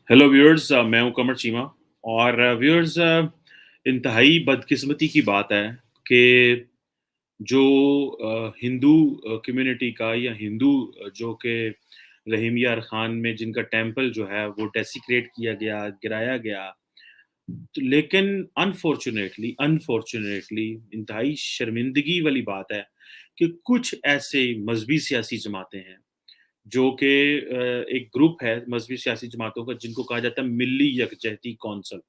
Hello viewers, मैं हूं कमर चीमा। और व्यूअर्स, इंतहाई बदकिस्मती की बात है कि जो हिंदू कम्युनिटी का या हिंदू जो कि रहीम यार खान में जिनका टेम्पल जो है वो डेसिक्रेट किया गया, गिराया गया। तो लेकिन अनफॉर्चुनेटली अनफॉर्चुनेटली इंतहाई शर्मिंदगी वाली बात है कि कुछ ऐसे मजहबी सियासी जमातें हैं जो कि एक ग्रुप है मजहबी सियासी जमातों का जिनको कहा जाता है मिल्ली यकजहती कौंसिल।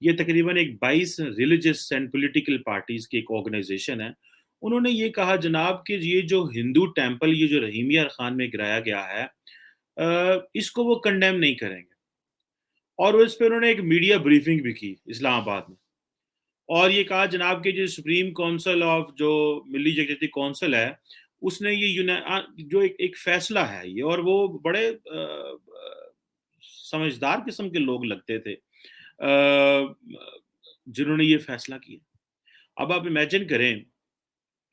ये तकरीबन एक 22 रिलीजियस एंड पॉलिटिकल पार्टीज की एक ऑर्गेनाइजेशन है। उन्होंने ये कहा जनाब कि ये जो हिंदू टेम्पल ये जो रहीम यार खान में गिराया गया है, इसको वो कंडेम नहीं करेंगे। और इस पे उन्होंने एक मीडिया ब्रीफिंग भी की इस्लामाबाद में। और ये कहा जनाब कि जो सुप्रीम काउंसिल ऑफ जो मिली यकजहती काउंसिल है, उसने ये जो एक फैसला है ये, और वो बड़े समझदार किस्म के लोग लगते थे जिन्होंने ये फैसला किया। अब आप इमेजिन करें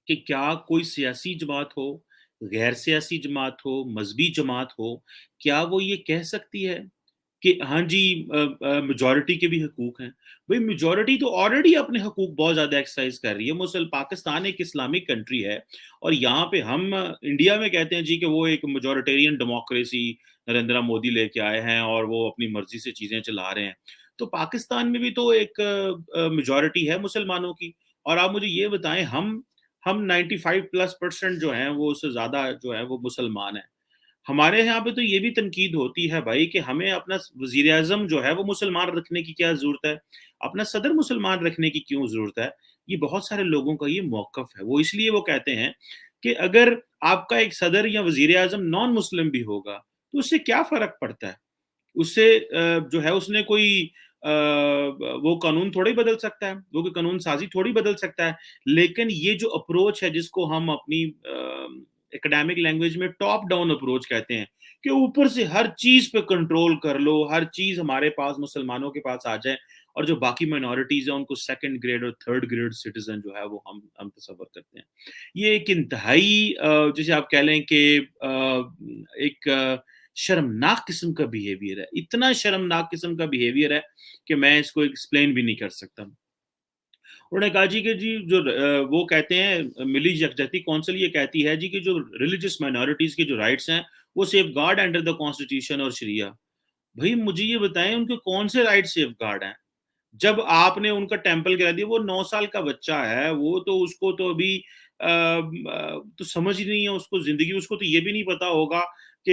कि क्या कोई सियासी जमात हो, गैर सियासी जमात हो, मजहबी जमात हो, क्या वो ये कह सकती है कि हाँ जी, मेजॉरिटी के भी हकूक हैं। भाई मेजॉरिटी तो ऑलरेडी अपने हकूक बहुत ज़्यादा एक्सरसाइज कर रही है। मुसल पाकिस्तान एक इस्लामिक कंट्री है, और यहाँ पे हम इंडिया में कहते हैं जी कि वो एक मेजॉरिटेरियन डेमोक्रेसी नरेंद्र मोदी लेके आए हैं और वो अपनी मर्जी से चीज़ें चला रहे हैं। तो पाकिस्तान में भी तो एक मेजॉरिटी है मुसलमानों की। और आप मुझे ये बताएं, हम 95% जो हैं वो उससे ज़्यादा जो है वो मुसलमान हैं। हमारे यहाँ पे तो ये भी तनकीद होती है भाई कि हमें अपना वज़ीर आज़म जो है वो मुसलमान रखने की क्या ज़रूरत है? अपना सदर मुसलमान रखने की क्यों ज़रूरत है? ये बहुत सारे लोगों का ये मौक़िफ़ है। वो इसलिए वो कहते हैं कि अगर आपका एक सदर या वज़ीर आज़म नॉन मुस्लिम भी होगा, तो उससे क्या फ़र्क पड़ता है? उससे जो है उसने कोई वो कानून थोड़ी बदल सकता है, वो कोई कानून साज़ी थोड़ी बदल सकता है। लेकिन ये जो अप्रोच है जिसको हम अपनी एकेडमिक लैंग्वेज में टॉप डाउन अप्रोच कहते हैं, कि ऊपर से हर चीज़ पे कंट्रोल कर लो, हर चीज़ हमारे पास मुसलमानों के पास आ जाए, और जो बाकी माइनॉरिटीज़ हैं उनको सेकंड ग्रेड और थर्ड ग्रेड सिटीज़न जो है वो हम तसव्वुर करते हैं। ये एक इंतहाई जिसे आप कह लें कि एक शर्मनाक किस्म का बिहेवियर है। इतना शर्मनाक किस्म का बिहेवियर है कि मैं इसको एक्सप्लेन भी नहीं कर सकता। उन्होंने कहा जी कि जी जो वो कहते हैं मिली यकजहती कौंसिल ये कहती है जी कि जो रिलीजियस माइनॉरिटीज़ के जो राइट्स हैं, वो सेफगार्ड अंडर द कॉन्स्टिट्यूशन और शरिया। भई मुझे ये बताएँ उनके कौन से राइट सेफगार्ड हैं? जब आपने उनका टेम्पल गिरा दिया, वो 9 साल का बच्चा है, वो तो उसको तो अभी तो समझ ही नहीं है उसको ज़िंदगी, उसको तो ये भी नहीं पता होगा कि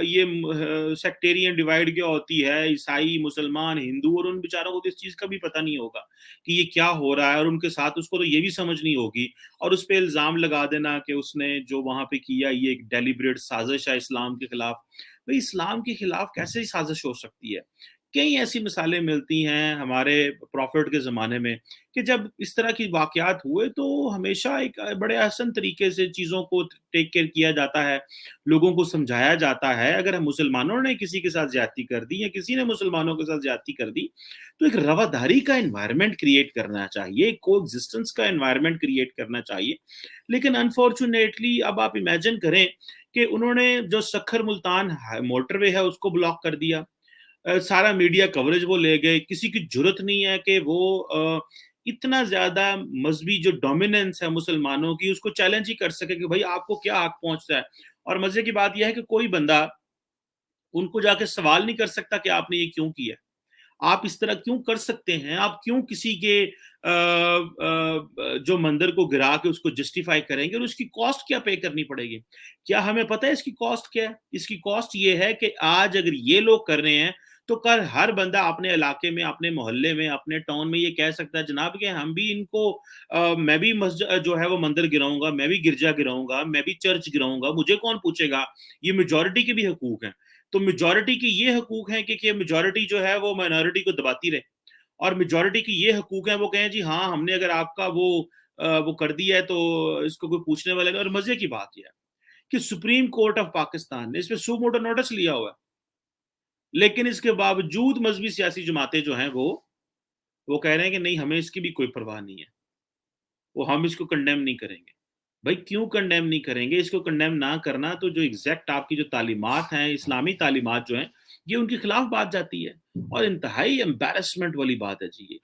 ये सेक्टेरियन डिवाइड क्या होती है, ईसाई, मुसलमान, हिंदू, और उन बेचारों को तो इस चीज़ का भी पता नहीं होगा कि ये क्या हो रहा है, और उनके साथ उसको तो ये भी समझ नहीं होगी। और उस पे इल्ज़ाम लगा देना कि उसने जो वहाँ पे किया ये एक डेलिब्रेट साज़िश है इस्लाम के खिलाफ। भई इस्लाम के खिलाफ कैसे साज़िश हो सकती है? कई ऐसी मिसालें मिलती हैं हमारे प्रॉफ़िट के ज़माने में कि जब इस तरह की वाक़यात हुए तो हमेशा एक बड़े आसान तरीके से चीज़ों को टेक केयर किया जाता है, लोगों को समझाया जाता है। अगर हम मुसलमानों ने किसी के साथ ज़्यादती कर दी या किसी ने मुसलमानों के साथ ज़्यादती कर दी, तो एक रवादारी का एनवायरनमेंट क्रिएट करना चाहिए, एक कोएग्ज़िस्टेंस का एनवायरनमेंट क्रिएट करना चाहिए। लेकिन अनफॉर्च्यूनेटली अब आप इमेजिन करें कि उन्होंने जो सख्खर मुल्तान मोटरवे है उसको ब्लॉक कर दिया। सारा मीडिया कवरेज वो ले गए, किसी की जुर्रत नहीं है कि वो इतना ज़्यादा मज़हबी जो डोमिनेंस है मुसलमानों की, उसको चैलेंज ही कर सके कि भई आपको क्या हक पहुँचता है। और मज़े की बात ये है कि कोई बंदा उनको जाके सवाल नहीं कर सकता कि आपने ये क्यों किया? आप इस तरह क्यों कर सकते हैं? आप क्यों किसी के जो मंदिर को गिरा के उसको जस्टिफ़ाई करेंगे, और उसकी कॉस्ट क्या पे करनी पड़ेगी? क्या हमें पता है इसकी कॉस्ट क्या है? इसकी कॉस्ट ये है कि आज अगर ये लोग कर रहे हैं, तो कल हर बंदा अपने इलाके में, अपने मोहल्ले में, अपने टाउन में ये कह सकता है जनाब कि हम भी इनको मैं भी जो है वो मंदिर गिराऊँगा, मैं भी गिरजा गिराऊँगा, मैं भी चर्च गिराऊँगा, मुझे कौन पूछेगा? ये मेजॉरिटी के भी हकूक हैं। तो मेजॉरिटी के ये हकूक हैं कि मेजॉरिटी जो है वो माइनॉरिटी को दबाती रहे, और मेजॉरिटी की ये हकूक हैं वो कहें जी हाँ, हमने अगर आपका वो कर दिया है तो इसको कोई पूछने वाला नहीं। और मजे की बात यह है कि सुप्रीम कोर्ट ऑफ पाकिस्तान ने इस पे सू मोटो नोटिस लिया हुआ है, लेकिन इसके बावजूद मजहबी सियासी जमातें जो हैं वो कह रहे हैं कि नहीं, हमें इसकी भी कोई परवाह नहीं है, वो हम इसको कंडेम नहीं करेंगे। भाई क्यों कंडेम नहीं करेंगे? इसको कंडेम ना करना तो जो एग्जैक्ट आपकी जो तालीमात हैं, इस्लामी तालीमात जो हैं, ये उनके खिलाफ बात जाती है, और इंतहाई एम्बैरेसमेंट वाली बात है जी ये।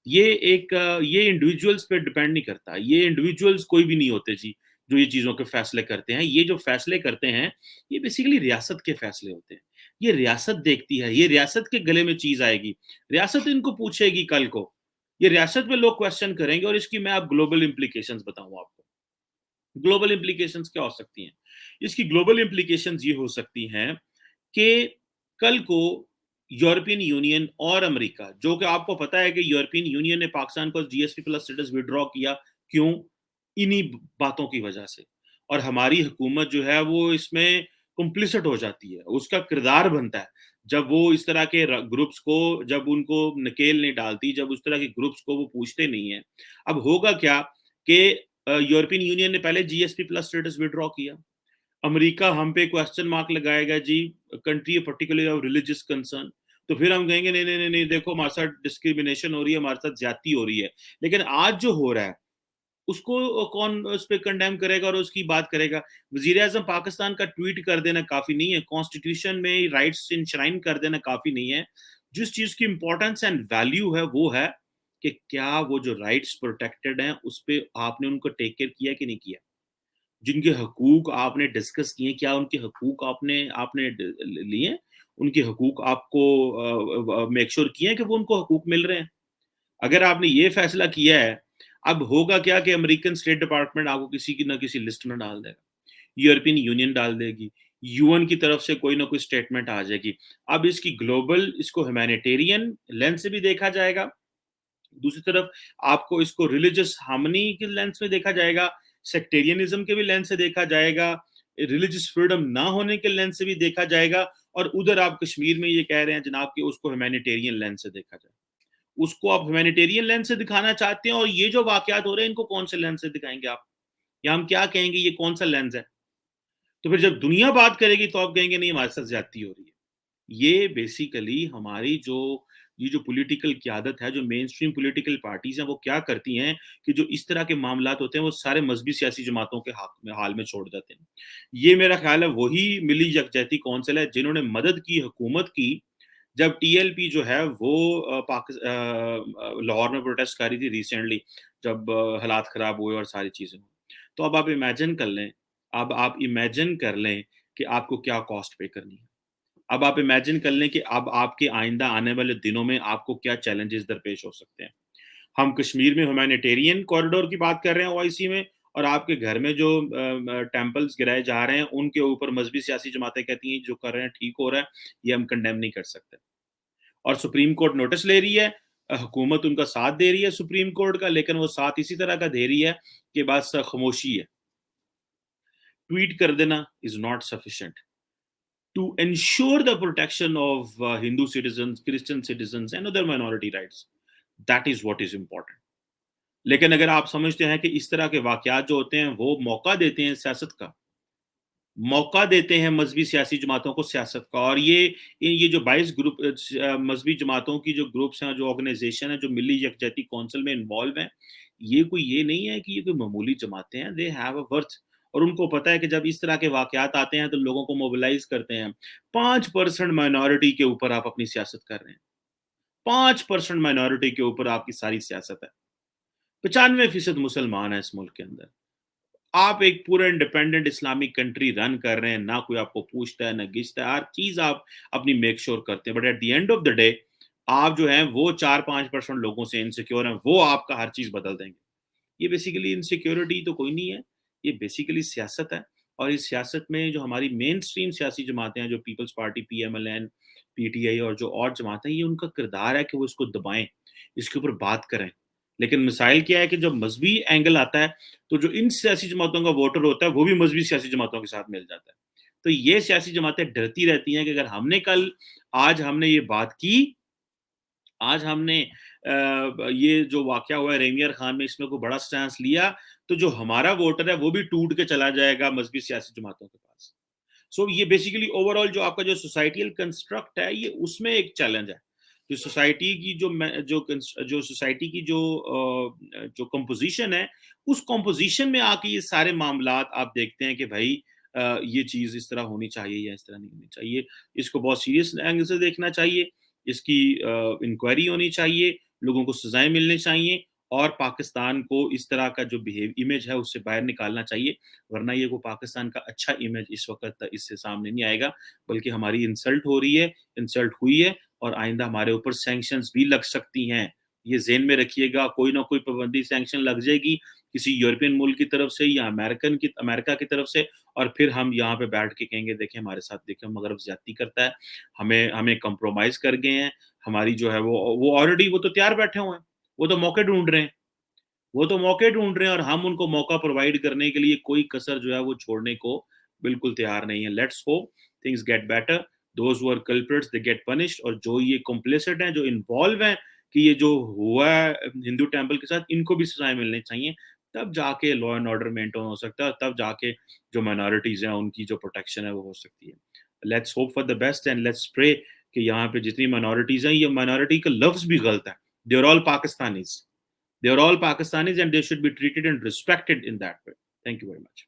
ये इंडिविजुअल्स पे डिपेंड नहीं करता, ये इंडिविजुअल्स कोई भी नहीं होते जी, जो ये चीज़ों के फैसले करते हैं। ये जो फैसले करते हैं, ये बेसिकली रियासत के फैसले होते हैं। ये रियासत देखती है, ये रियासत के गले में चीज़ आएगी, रियासत इनको पूछेगी कल को। ये रियासत में लोग क्वेश्चन करेंगे, और इसकी मैं अब ग्लोबल इम्प्लीकेशंस बताऊँ आपको। ग्लोबल इम्प्लीकेशंस क्या हो सकती हैं? इसकी ग्लोबल इम्प्लीकेशंस ये हो सकती हैं कि कल को यूरोपियन यूनियन और अमेरिका, जो कि आपको पता है कि यूरोपियन यूनियन ने पाकिस्तान को जीएसपी प्लस स्टेटस विड्रॉ किया, क्यों? इन्हीं बातों की वजह से। और हमारी हुकूमत जो है वो इसमें कंप्लिसिट हो जाती है, उसका किरदार बनता है। जब वो इस तरह के ग्रुप्स को, जब उनको नकेल नहीं डालती, जब उस तरह के ग्रुप्स को वो पूछते नहीं है। अब होगा क्या कि यूरोपियन यूनियन ने पहले जीएसपी प्लस स्टेटस विड्रॉ किया, अमेरिका हम पे क्वेश्चन मार्क लगाएगा जी, country particularly of religious concern, तो फिर हम कहेंगे नहीं नहीं नहीं नहीं, देखो हमारे साथ डिस्क्रिमिनेशन हो रही है, हमारे साथ ज्यादती हो रही है। लेकिन आज जो हो रहा है उसको कौन उस पर कंडेम करेगा और उसकी बात करेगा? वजीर आजम पाकिस्तान का ट्वीट कर देना काफी नहीं है, कॉन्स्टिट्यूशन में राइट्स इंश्राइन कर देना काफी नहीं है। जिस चीज की इंपॉर्टेंस एंड वैल्यू है वो है कि क्या वो जो राइट्स प्रोटेक्टेड हैं उस पे आपने उनको टेक केयर किया कि नहीं किया। जिनके हकूक आपने डिस्कस किए, क्या उनके हकूक आपने आपने लिए, उनके हकूक आपको मेक श्योर किए कि वो उनको हकूक मिल रहे हैं। अगर आपने ये फैसला किया है, अब होगा क्या कि अमेरिकन स्टेट डिपार्टमेंट आपको किसी की ना किसी लिस्ट में डाल देगा, यूरोपियन यूनियन डाल देगी, यूएन की तरफ से कोई ना कोई स्टेटमेंट आ जाएगी। अब इसकी ग्लोबल, इसको ह्यूमैनिटेरियन लेंस से भी देखा जाएगा, दूसरी तरफ आपको इसको रिलीजियस हार्मनी के लेंस में देखा जाएगा, सेक्टेरियनिज्म के भी लेंस से देखा जाएगा, रिलीजियस फ्रीडम ना होने के लेंस से भी देखा जाएगा, और उधर आप कश्मीर में ये कह रहे हैं जनाब कि उसको ह्यूमैनिटेरियन लेंस से देखा जाए। उसको आप ह्यूमैनिटेरियन लेंस से दिखाना चाहते हैं, और ये जो वाकयात हो रहे हैं इनको कौन से लेंस से दिखाएंगे आप? या हम क्या कहेंगे, ये कौन सा लेंस है? तो फिर जब दुनिया बात करेगी तो आप कहेंगे नहीं, हमारे साथ ज्यादती हो रही है। ये बेसिकली हमारी जो ये जो पॉलिटिकल क़यादत है, जो मेन स्ट्रीम पॉलिटिकल पार्टीज़ हैं, वो क्या करती हैं कि जो इस तरह के मामलात होते हैं, वो सारे मज़हबी सियासी जमातों के हाल में छोड़ देते हैं। ये मेरा ख़्याल है वही मिली यकजहती कौंसिल है जिन्होंने मदद की हुकूमत की, जब टीएलपी जो है वो लाहौर में प्रोटेस्ट कर रही थी रिसेंटली, जब हालात ख़राब हुए और सारी चीज़ें हुई। तो अब आप इमेजिन कर लें कि आपको क्या कॉस्ट पे करनी है। अब आप इमेजिन कर लें कि अब आपके आइंदा आने वाले दिनों में आपको क्या चैलेंजेस दरपेश हो सकते हैं। हम कश्मीर में ह्यूमैनिटेरियन कॉरिडोर की बात कर रहे हैं ओआईसी में, और आपके घर में जो टेम्पल्स गिराए जा रहे हैं, उनके ऊपर मज़हबी सियासी जमातें कहती हैं जो कर रहे हैं ठीक हो रहा है, ये हम कंडेम नहीं कर सकते। और सुप्रीम कोर्ट नोटिस ले रही है, हुकूमत उनका साथ दे रही है सुप्रीम कोर्ट का, लेकिन वो साथ इसी तरह का दे रही है कि बस खामोशी है। ट्वीट कर देना is not sufficient to ensure the protection of Hindu citizens, Christian citizens, and other minority rights. That is what is important. लेकिन अगर आप समझते हैं कि इस तरह के वाकयात जो होते हैं वो मौका देते हैं सियासत का, मौका देते हैं मजहबी सियासी जमातों को सियासत का, और ये जो 22 ग्रुप मजहबी जमातों की जो ग्रुप्स हैं, जो ऑर्गेनाइजेशन है, जो मिली यकजहती कौंसिल में इन्वॉल्व हैं, ये नहीं है कि ये कोई मामूली जमातें हैं, दे हैव अ वर्थ। और उनको पता है कि जब इस तरह के वाकयात आते हैं तो लोगों को मोबिलाइज करते हैं। 5% माइनॉरिटी के ऊपर आप अपनी सियासत कर रहे हैं, 5% माइनॉरिटी के ऊपर आपकी सारी सियासत है। 95% मुसलमान है इस मुल्क के अंदर। आप एक पूरा इंडिपेंडेंट इस्लामिक कंट्री रन कर रहे हैं, ना कोई आपको पूछता है ना गिछता है, हर चीज आप अपनी मेक श्योर करते हैं, but at the end of the day आप जो हैं वो 4-5% लोगों से इनसिक्योर हैं, वो आपका हर चीज बदल देंगे। ये बेसिकली इनसिक्योरिटी तो कोई नहीं है, ये बेसिकली सियासत है। और इस सियासत में जो हमारी मेन स्ट्रीम सियासी जमातें हैं, जो पीपल्स पार्टी, पीएमएलएन, पीटीआई और जो और जमातें हैं, ये उनका किरदार है कि वो इसको दबाएं, इसके ऊपर बात करें। लेकिन मिसाइल क्या है कि जब मजहबी एंगल आता है तो जो इन सियासी जमातों का वोटर होता है वो भी मजहबी सियासी जमातों के साथ मिल जाता है। तो ये सियासी जमातें डरती रहती हैं कि अगर हमने कल आज हमने ये बात की, आज हमने ये जो वाकया हुआ है रेमियर खान में, इसमें कोई बड़ा स्टैंस लिया, तो जो हमारा वोटर है वो भी टूट के चला जाएगा मजहबी सियासी जमातों के पास। सो ये बेसिकली ओवरऑल जो आपका जो सोसाइटियल कंस्ट्रक्ट है, ये उसमें एक चैलेंज है। جو سوسائٹی کی جو سوسائٹی کی جو کمپوزیشن ہے، اس کمپوزیشن میں آ کے یہ سارے معاملات آپ دیکھتے ہیں کہ بھائی یہ چیز اس طرح ہونی چاہیے یا اس طرح نہیں ہونی چاہیے۔ اس کو بہت سیریس اینگل سے دیکھنا چاہیے، اس کی انکوائری ہونی چاہیے، لوگوں کو سزائیں ملنی چاہیے، اور پاکستان کو اس طرح کا جو امیج ہے اس سے باہر نکالنا چاہیے، ورنہ یہ وہ پاکستان کا اچھا امیج اس وقت اس سے سامنے نہیں آئے گا، بلکہ ہماری انسلٹ ہو رہی ہے، انسلٹ ہوئی ہے، اور آئندہ ہمارے اوپر سینکشنز بھی لگ سکتی ہیں۔ یہ ذہن میں رکھیے گا، کوئی نہ کوئی پابندی سینکشن لگ جائے گی کسی یورپین ملک کی طرف سے یا امریکہ کی طرف سے، اور پھر ہم یہاں پہ بیٹھ کے کہیں گے دیکھیں ہمارے ساتھ، دیکھیں مغرب زیادتی کرتا ہے، ہمیں کمپرومائز کر گئے ہیں، ہماری جو ہے وہ آلریڈی وہ تو تیار بیٹھے ہوئے ہیں، وہ تو موقع ڈھونڈ رہے ہیں، وہ تو موقع ڈھونڈ رہے ہیں، اور ہم ان کو موقع پرووائڈ کرنے کے لیے کوئی کسر جو ہے وہ چھوڑنے کو بالکل تیار نہیں ہے۔ Let's hope things get better, those who are culprits they get punished, اور جو یہ کمپلیسٹ ہیں، جو انوالو ہیں کہ یہ جو ہوا ہے ہندو ٹیمپل کے ساتھ، ان کو بھی سزائیں ملنی چاہیے، تب جا کے لا اینڈ آرڈر مینٹین ہو سکتا ہے، اور تب جا کے جو مائنارٹیز ہیں ان کی جو پروٹیکشن ہے وہ ہو سکتی ہے۔ Let's hope for the best and let's پرے کہ یہاں پہ جتنی مائنارٹیز ہیں، یہ مائنارٹی کا لفظ بھی غلط ہے، they are all Pakistanis, they are all Pakistanis and they should be treated and respected in that way. Thank you very much.